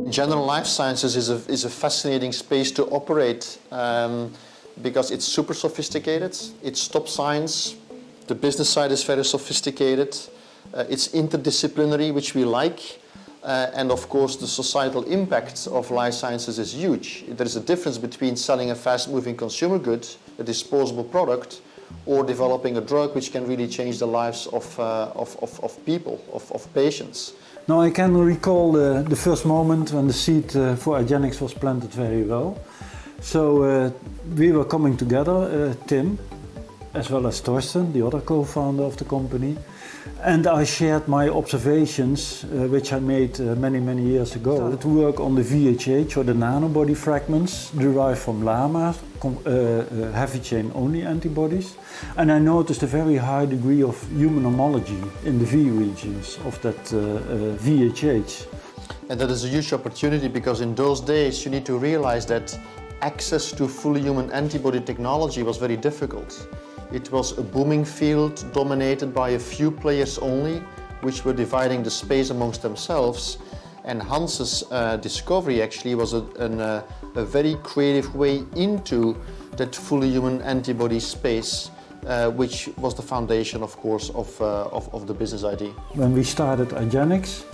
General life sciences is a fascinating space to operate because it's super sophisticated, it's top science, the business side is very sophisticated, it's interdisciplinary, which we like, and of course the societal impact of life sciences is huge. There is a difference between selling a fast-moving consumer good, a disposable product, or developing a drug which can really change the lives of people, of patients. Now I can recall the first moment when the seed for argenx was planted very well. So we were coming together, Tim, as well as Torsten, the other co-founder of the company, and I shared my observations, which I made many years ago, to work on the VHH, or the nanobody fragments derived from llamas, heavy chain only antibodies, and I noticed a very high degree of human homology in the V regions of that VHH. And that is a huge opportunity, because in those days you need to realize that access to fully human antibody technology was very difficult. It was a booming field dominated by a few players only, which were dividing the space amongst themselves. And Hans's discovery actually was a very creative way into that fully human antibody space, which was the foundation, of course, of the business idea. When we started argenx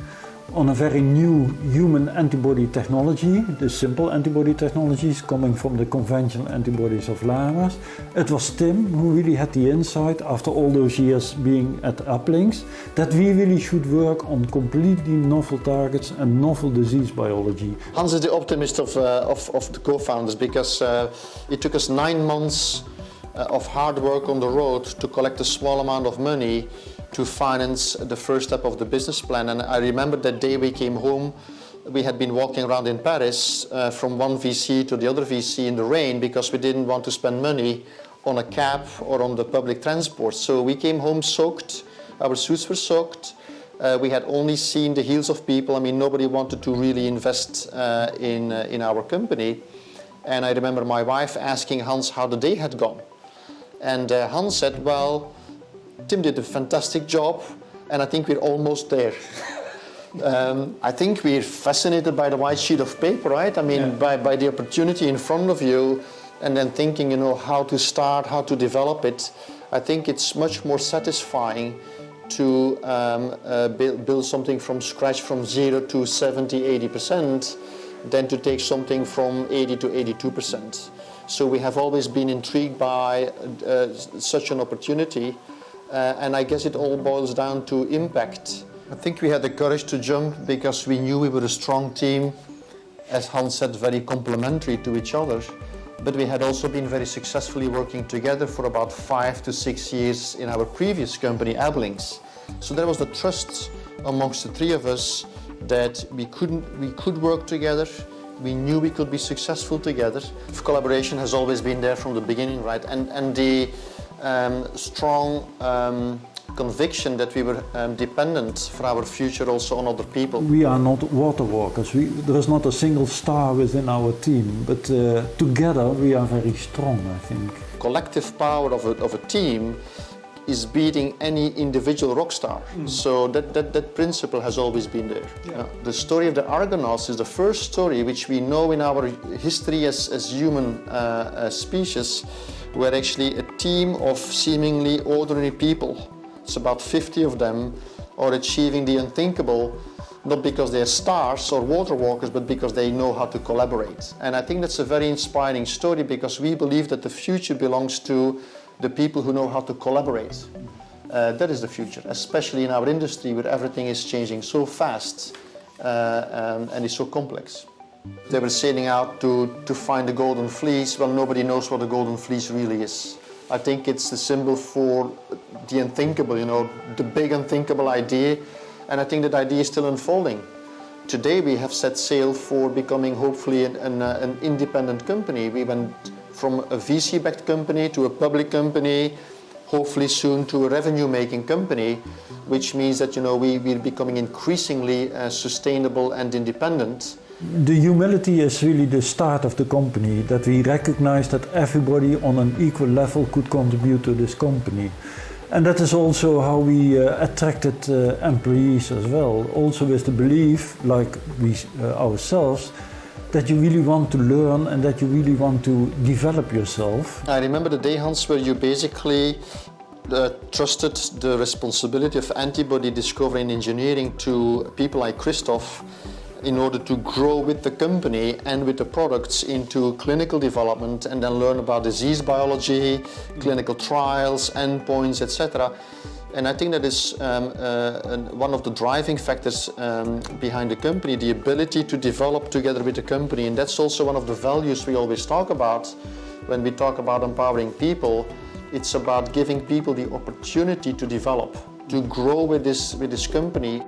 on a very new human antibody technology, the simple antibody technologies coming from the conventional antibodies of llamas, it was Tim who really had the insight, after all those years being at Uplinks, that we really should work on completely novel targets and novel disease biology. Hans is the optimist of the co-founders, because it took us 9 months of hard work on the road to collect a small amount of money to finance the first step of the business plan. And I remember that day we came home, we had been walking around in Paris from one VC to the other VC in the rain, because we didn't want to spend money on a cab or on the public transport. So we came home soaked, our suits were soaked, we had only seen the heels of people. I mean, nobody wanted to really invest in our company. And I remember my wife asking Hans how the day had gone. And Hans said, well, Tim did a fantastic job, and I think we're almost there. I think we're fascinated by the white sheet of paper, right? I mean, by the opportunity in front of you, and then thinking, you know, how to start, how to develop it. I think it's much more satisfying to build something from scratch, from 0 to 70, 80%, than to take something from 80 to 82%. So we have always been intrigued by such an opportunity. And I guess it all boils down to impact. I think we had the courage to jump because we knew we were a strong team, as Hans said, very complementary to each other. But we had also been very successfully working together for about 5 to 6 years in our previous company, Argonauts. So there was the trust amongst the three of us that we could work together. We knew we could be successful together. Collaboration has always been there from the beginning, right? And the strong conviction that we were dependent for our future also on other people. We are not water walkers. There is not a single star within our team, but together we are very strong, I think. Collective power of a team is beating any individual rock star. So that principle has always been there. Yeah. The story of the Argonauts is the first story which we know in our history as human species, where actually a team of seemingly ordinary people, it's about 50 of them, are achieving the unthinkable, not because they're stars or water walkers, but because they know how to collaborate. And I think that's a very inspiring story, because we believe that the future belongs to the people who know how to collaborate. That is the future, especially in our industry where everything is changing so fast and is so complex. They were setting out to find the golden fleece. Well, nobody knows what a golden fleece really is. I think it's the symbol for the unthinkable, you know, the big unthinkable idea. And I think that idea is still unfolding. Today we have set sail for becoming hopefully an independent company. We went from a VC-backed company to a public company, hopefully soon to a revenue-making company, which means that, you know, we're becoming increasingly sustainable and independent. The humility is really the start of the company, that we recognize that everybody on an equal level could contribute to this company. And that is also how we attracted employees as well, also with the belief, like we ourselves, that you really want to learn and that you really want to develop yourself. I remember the day, Hans, where you basically trusted the responsibility of antibody discovery and engineering to people like Christoph in order to grow with the company and with the products into clinical development and then learn about disease biology, clinical trials, endpoints, etc. And I think that is one of the driving factors behind the company, the ability to develop together with the company. And that's also one of the values we always talk about when we talk about empowering people. It's about giving people the opportunity to develop, to grow with this company.